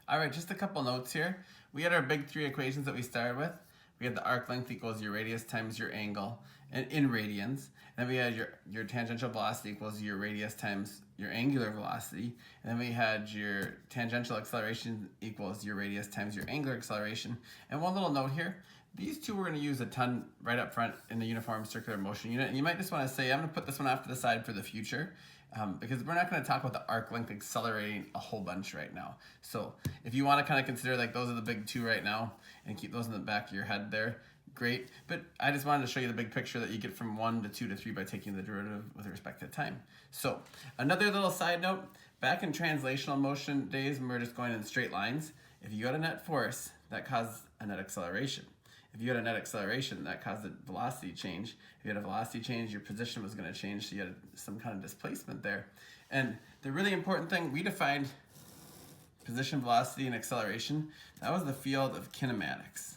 All right, just a couple notes here. We had our big three equations that we started with. We had the arc length equals your radius times your angle and in radians. And then we had your tangential velocity equals your radius times your angular velocity. And then we had your tangential acceleration equals your radius times your angular acceleration. And one little note here, these two we're going to use a ton right up front in the uniform circular motion unit. And you might just want to say, I'm going to put this one off to the side for the future. Because we're not going to talk about the arc length accelerating a whole bunch right now. So if you want to kind of consider like those are the big two right now and keep those in the back of your head there, great. But I just wanted to show you the big picture that you get from 1 to 2 to 3 by taking the derivative with respect to time. So another little side note, back in translational motion days when we were just going in straight lines, if you had a net force, that caused a net acceleration. If you had a net acceleration, that caused a velocity change. If you had a velocity change, your position was going to change, so you had some kind of displacement there. And the really important thing, we defined position, velocity, and acceleration. That was the field of kinematics,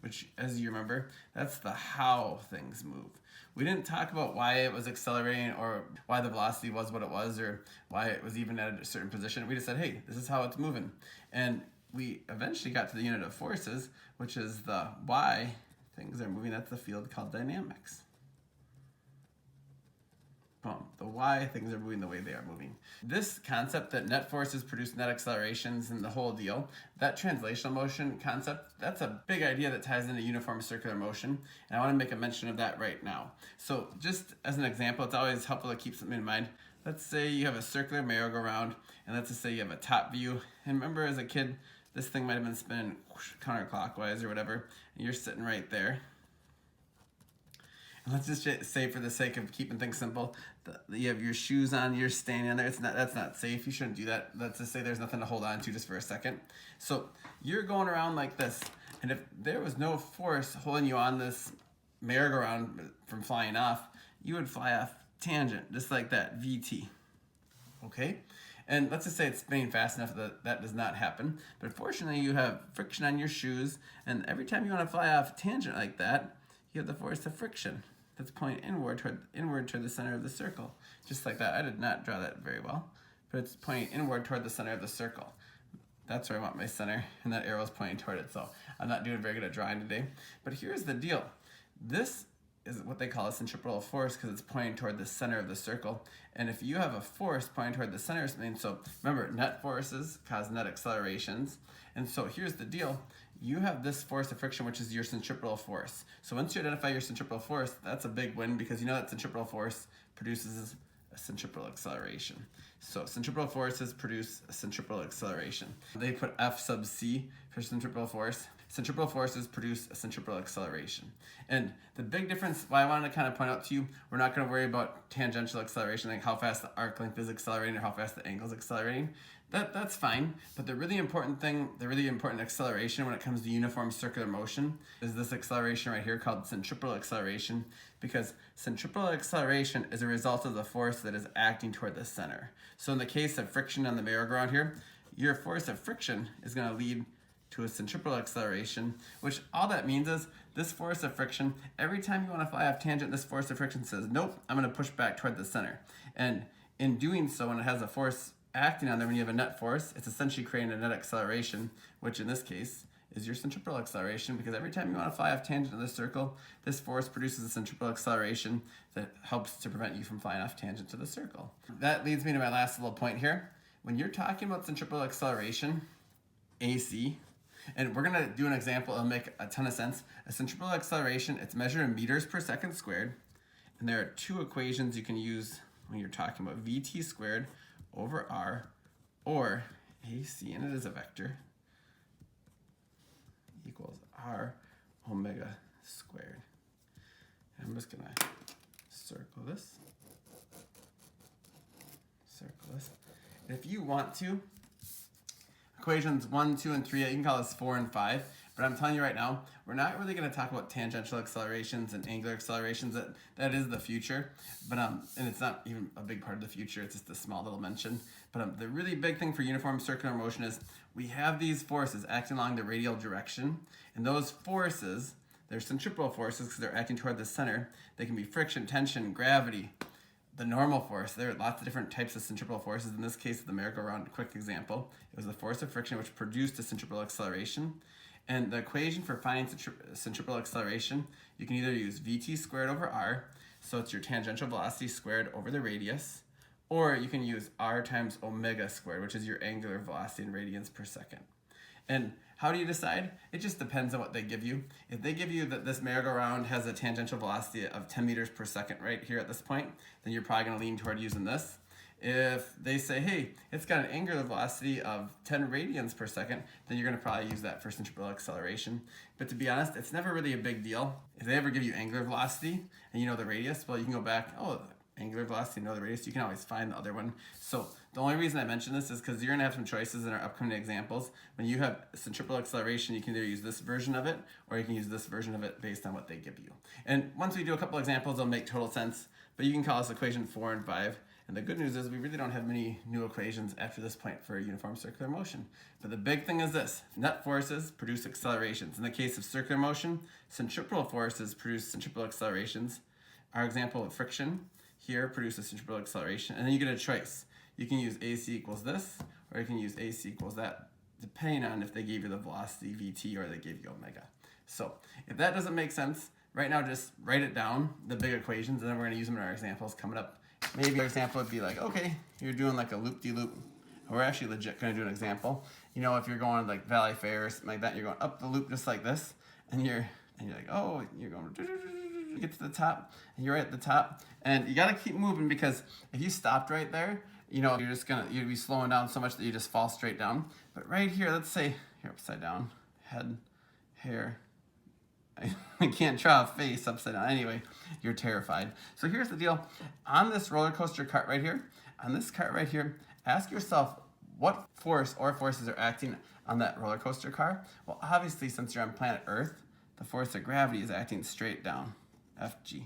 which, as you remember, that's the how things move. We didn't talk about why it was accelerating or why the velocity was what it was or why it was even at a certain position. We just said, hey, this is how it's moving. And we eventually got to the unit of forces, which is the why things are moving. That's the field called dynamics. Boom. The why things are moving the way they are moving. This concept that net forces produce net accelerations and the whole deal, that translational motion concept, that's a big idea that ties into uniform circular motion. And I want to make a mention of that right now. So just as an example, it's always helpful to keep something in mind. Let's say you have a circular merry-go-round, and let's just say you have a top view. And remember as a kid, this thing might have been spinning counterclockwise or whatever, and you're sitting right there. And let's just say, for the sake of keeping things simple, you have your shoes on, you're standing on there. That's not safe. You shouldn't do that. Let's just say there's nothing to hold on to just for a second. So you're going around like this, and if there was no force holding you on this merry-go-round from flying off, you would fly off tangent, just like that, VT. Okay? And let's just say it's spinning fast enough that that does not happen. But fortunately, you have friction on your shoes, and every time you want to fly off tangent like that, you have the force of friction that's pointing inward toward the center of the circle. Just like that. I did not draw that very well, but it's pointing inward toward the center of the circle. That's where I want my center, and that arrow is pointing toward it. So I'm not doing very good at drawing today. But here's the deal. This is what they call a centripetal force because it's pointing toward the center of the circle. And if you have a force pointing toward the center of something, so remember, net forces cause net accelerations. And so here's the deal. You have this force of friction, which is your centripetal force. So once you identify your centripetal force, that's a big win because you know that centripetal force produces a centripetal acceleration. So centripetal forces produce a centripetal acceleration. They put F sub c for centripetal force. Centripetal forces produce a centripetal acceleration. And the big difference, why I wanted to kind of point out to you, we're not going to worry about tangential acceleration, like how fast the arc length is accelerating or how fast the angle is accelerating. That's fine, but the really important thing, the really important acceleration when it comes to uniform circular motion is this acceleration right here called centripetal acceleration, because centripetal acceleration is a result of the force that is acting toward the center. So in the case of friction on the merry-go-round here, your force of friction is going to lead to a centripetal acceleration, which all that means is this force of friction, every time you want to fly off tangent, this force of friction says, nope, I'm going to push back toward the center. And in doing so, when it has a force acting on there, when you have a net force, it's essentially creating a net acceleration, which in this case is your centripetal acceleration, because every time you want to fly off tangent of this circle, this force produces a centripetal acceleration that helps to prevent you from flying off tangent to the circle. That leads me to my last little point here. When you're talking about centripetal acceleration, AC, and we're going to do an example that'll make a ton of sense. A centripetal acceleration, it's measured in meters per second squared, and there are two equations you can use when you're talking about VT squared over R, or AC, and it is a vector, equals R omega squared. And I'm just going to circle this. And if you want to, equations 1, 2, and 3, you can call this 4 and 5, but I'm telling you right now, we're not really going to talk about tangential accelerations and angular accelerations. That is the future, but and it's not even a big part of the future. It's just a small little mention. But the really big thing for uniform circular motion is we have these forces acting along the radial direction, and those forces, they're centripetal forces because they're acting toward the center. They can be friction, tension, gravity, the normal force. There are lots of different types of centripetal forces. In this case, the merry-go-round, quick example, it was the force of friction which produced a centripetal acceleration. And the equation for finding centripetal acceleration, you can either use Vt squared over r, so it's your tangential velocity squared over the radius, or you can use r times omega squared, which is your angular velocity in radians per second. And how do you decide? It just depends on what they give you. If they give you that this merry-go-round has a tangential velocity of 10 meters per second right here at this point, then you're probably going to lean toward using this. If they say, hey, it's got an angular velocity of 10 radians per second, then you're going to probably use that for centripetal acceleration. But to be honest, it's never really a big deal. If they ever give you angular velocity and you know the radius, well, you can go back, oh, angular velocity, know the radius, you can always find the other one. So the only reason I mention this is because you're going to have some choices in our upcoming examples. When you have centripetal acceleration, you can either use this version of it or you can use this version of it based on what they give you. And once we do a couple examples, it'll make total sense. But you can call this equation 4 and 5. And the good news is we really don't have many new equations after this point for uniform circular motion. But the big thing is this: net forces produce accelerations. In the case of circular motion, centripetal forces produce centripetal accelerations. Our example of friction here produces centripetal acceleration. And then you get a choice. You can use AC equals this, or you can use AC equals that, depending on if they gave you the velocity Vt or they gave you omega. So if that doesn't make sense, right now just write it down, the big equations, and then we're going to use them in our examples coming up. Maybe our example would be like, okay, you're doing like a loop-de-loop. We're actually legit going to do an example. You know, if you're going like Valley Fair or something like that, you're going up the loop just like this, and you're like, oh, you're going to get to the top, and you're right at the top, and you got to keep moving, because if you stopped right there, you know, you'd be slowing down so much that you just fall straight down. But right here, let's say you're upside down, head, hair. I can't draw a face upside down. Anyway, you're terrified. So here's the deal. On this roller coaster cart right here, ask yourself what force or forces are acting on that roller coaster car. Well, obviously, since you're on planet Earth, the force of gravity is acting straight down, Fg.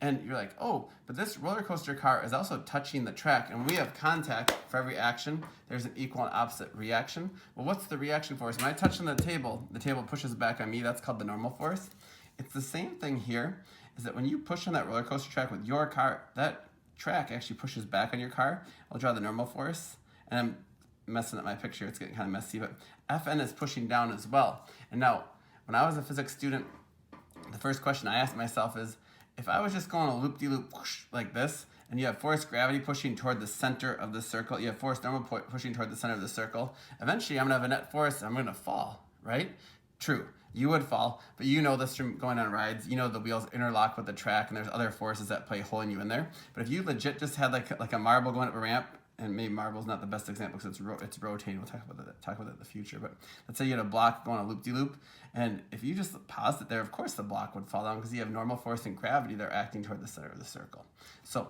And you're like, oh, but this roller coaster car is also touching the track. And when we have contact, for every action, there's an equal and opposite reaction. Well, what's the reaction force? When I touch on the table pushes back on me. That's called the normal force. It's the same thing here, is that when you push on that roller coaster track with your car, that track actually pushes back on your car. I'll draw the normal force. And I'm messing up my picture. It's getting kind of messy, but Fn is pushing down as well. And now, when I was a physics student, the first question I asked myself is, if I was just going a loop-de-loop like this, and you have force gravity pushing toward the center of the circle, you have force normal pushing toward the center of the circle, eventually I'm going to have a net force, I'm going to fall, right? True, you would fall, but you know this from going on rides. You know the wheels interlock with the track, and there's other forces that play holding you in there. But if you legit just had like a marble going up a ramp, and maybe marble's not the best example because it's rotating. We'll talk about that in the future. But let's say you had a block going a loop-de-loop, and if you just paused it there, of course the block would fall down because you have normal force and gravity. They're acting toward the center of the circle. So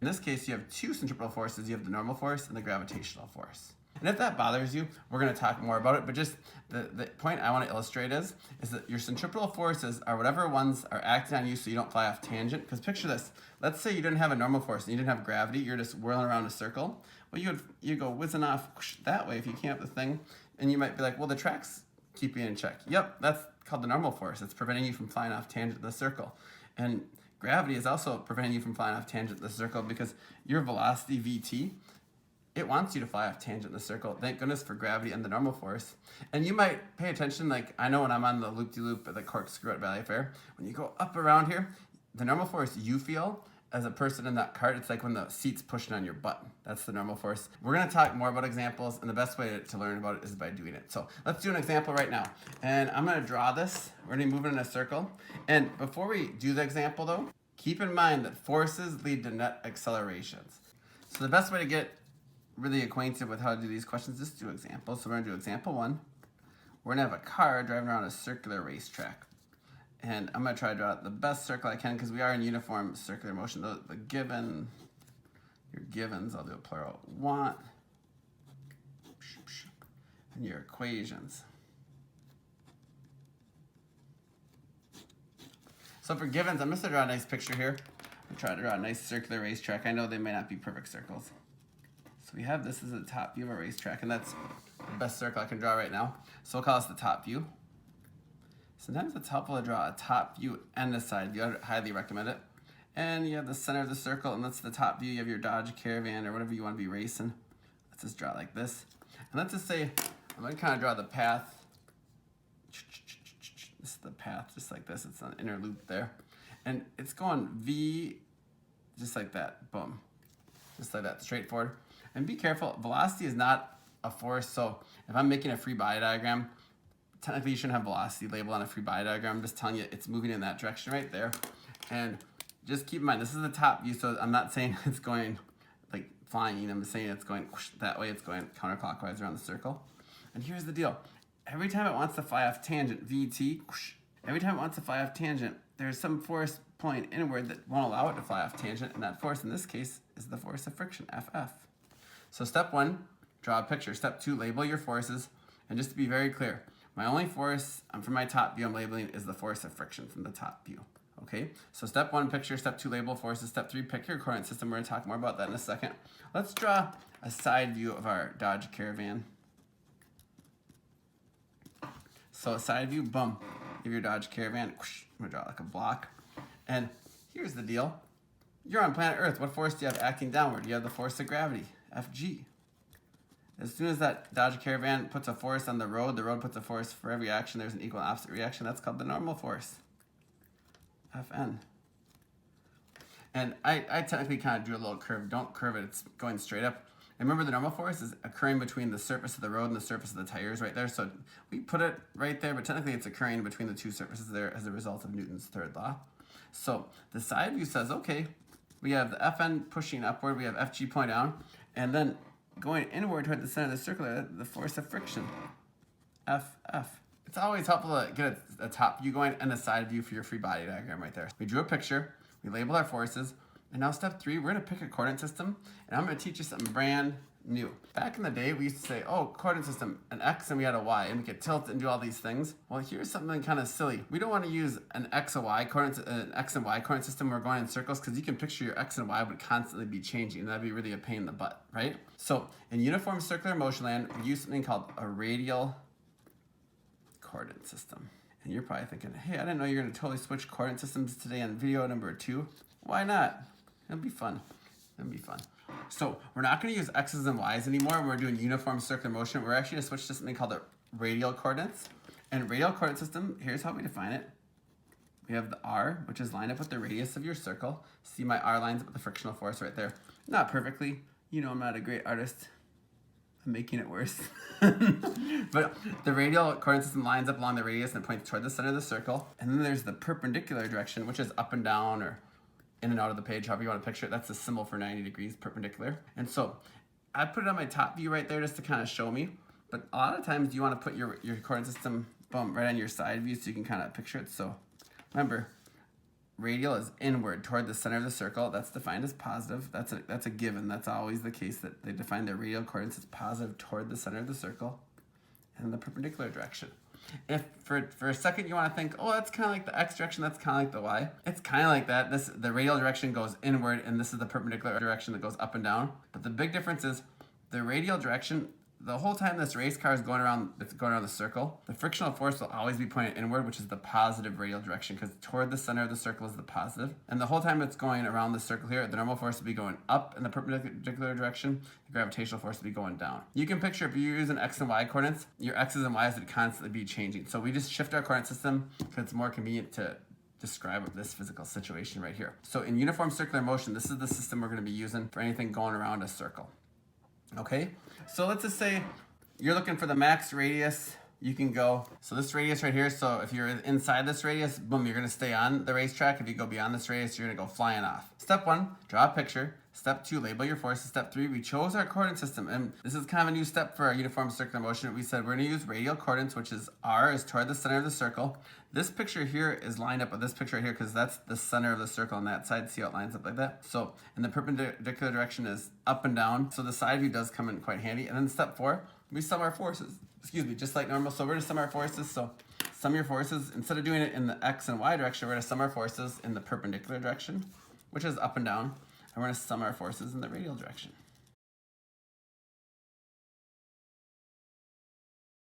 in this case, you have two centripetal forces. You have the normal force and the gravitational force. And if that bothers you, we're going to talk more about it. But just the point I want to illustrate is that your centripetal forces are whatever ones are acting on you so you don't fly off tangent. Because picture this. Let's say you didn't have a normal force and you didn't have gravity. You're just whirling around a circle. Well, you go whizzing off that way if you can't have the thing. And you might be like, well, the track's keeping you in check. Yep, that's called the normal force. It's preventing you from flying off tangent of the circle. And gravity is also preventing you from flying off tangent of the circle because your velocity, Vt, it wants you to fly off tangent in the circle. Thank goodness for gravity and the normal force. And you might pay attention, like I know when I'm on the loop-de-loop at the corkscrew at Valley Fair, when you go up around here, the normal force you feel as a person in that cart, it's like when the seat's pushing on your butt. That's the normal force. We're gonna talk more about examples, and the best way to learn about it is by doing it. So let's do an example right now. And I'm gonna draw this. We're gonna move it in a circle. And before we do the example though, keep in mind that forces lead to net accelerations. So the best way to get really acquainted with how to do these questions, just do examples. So we're gonna do example 1. We're gonna have a car driving around a circular racetrack. And I'm gonna try to draw the best circle I can because we are in uniform circular motion. Your givens, I'll do a plural, want, and your equations. So for givens, I'm just gonna draw a nice picture here. I'm trying to draw a nice circular racetrack. I know they may not be perfect circles. So we have this as the top view of a racetrack, and that's the best circle I can draw right now. So we'll call this the top view. Sometimes it's helpful to draw a top view and a side view. I highly recommend it. And you have the center of the circle, and that's the top view. You have your Dodge Caravan or whatever you want to be racing. Let's just draw it like this. And let's just say, I'm going to kind of draw the path. This is the path, just like this. It's an inner loop there. And it's going V, just like that. Boom. Just like that, straightforward. And be careful, velocity is not a force. So if I'm making a free body diagram, technically you shouldn't have velocity labeled on a free body diagram. I'm just telling you it's moving in that direction right there. And just keep in mind, this is the top view, so I'm not saying it's going like flying. I'm saying it's going whoosh, that way. It's going counterclockwise around the circle. And here's the deal. Every time it wants to fly off tangent, VT, whoosh, every time it wants to fly off tangent, there's some force pulling inward that won't allow it to fly off tangent, and that force in this case is the force of friction, FF. So step 1, draw a picture. Step 2, label your forces. And just to be very clear, my only force from my top view I'm labeling is the force of friction from the top view. Okay, so step 1, picture. Step 2, label forces. Step 3, pick your coordinate system. We're going to talk more about that in a second. Let's draw a side view of our Dodge Caravan. So a side view, boom, give your Dodge Caravan. Whoosh, I'm going to draw like a block. And here's the deal. You're on planet Earth. What force do you have acting downward? You have the force of gravity, Fg. As soon as that Dodge Caravan puts a force on the road puts a force for every action. There's an equal and opposite reaction. That's called the normal force, Fn. And I technically kind of drew a little curve. Don't curve it. It's going straight up. And remember, the normal force is occurring between the surface of the road and the surface of the tires right there. So we put it right there, but technically it's occurring between the two surfaces there as a result of Newton's third law. So the side view says, okay, we have the Fn pushing upward, we have Fg pulling down, and then going inward toward the center of the circle, the force of friction, Ff. It's always helpful to get a top view going and a side view for your free body diagram right there. We drew a picture, we labeled our forces, and now step 3, we're gonna pick a coordinate system, and I'm gonna teach you something brand new. Back in the day, we used to say, oh, coordinate system, an X and we had a Y, and we could tilt and do all these things. Well, here's something kind of silly. We don't want to use an X and Y coordinate system where we're going in circles, because you can picture your X and Y would constantly be changing, and that'd be really a pain in the butt, right? So in uniform circular motion land, we use something called a radial coordinate system. And you're probably thinking, hey, I didn't know you're going to totally switch coordinate systems today on video number 2. Why not? It'll be fun. It'll be fun. So we're not going to use X's and Y's anymore when we're doing uniform circular motion. We're actually going to switch to something called the radial coordinates. And radial coordinate system, here's how we define it. We have the R, which is lined up with the radius of your circle. See, my R lines up with the frictional force right there. Not perfectly. You know I'm not a great artist. I'm making it worse. But the radial coordinate system lines up along the radius and it points toward the center of the circle. And then there's the perpendicular direction, which is up and down or in and out of the page, however you want to picture it. That's a symbol for 90 degrees perpendicular. And so I put it on my top view right there just to kind of show me. But a lot of times you want to put your coordinate system, boom, right on your side view so you can kind of picture it. So remember, radial is inward toward the center of the circle. That's defined as positive. That's a given. That's always the case, that they define their radial coordinates as positive toward the center of the circle and the perpendicular direction. If for a second you want to think, oh, that's kind of like the X direction, that's kind of like the Y. It's kind of like that. The radial direction goes inward, and this is the perpendicular direction that goes up and down. But the big difference is the radial direction, the whole time this race car is going around the circle, the frictional force will always be pointed inward, which is the positive radial direction, because toward the center of the circle is the positive. And the whole time it's going around the circle here, the normal force will be going up in the perpendicular direction, the gravitational force will be going down. You can picture, if you're using X and Y coordinates, your X's and Y's would constantly be changing. So we just shift our coordinate system because it's more convenient to describe this physical situation right here. So in uniform circular motion, this is the system we're going to be using for anything going around a circle. Okay, so let's just say you're looking for the max radius. You can go, so this radius right here, so if you're inside this radius, boom, you're going to stay on the racetrack. If you go beyond this radius, you're going to go flying off. Step 1, draw a picture. Step 2, label your forces. Step 3, we chose our coordinate system. And this is kind of a new step for our uniform circular motion. We said we're going to use radial coordinates, which is R is toward the center of the circle. This picture here is lined up with this picture right here because that's the center of the circle on that side. See how it lines up like that? So, and the perpendicular direction is up and down. So the side view does come in quite handy. And then step 4, we sum our forces. Excuse me, just like normal. So we're going to sum our forces. So sum your forces. Instead of doing it in the X and Y direction, we're going to sum our forces in the perpendicular direction, which is up and down. And we're going to sum our forces in the radial direction.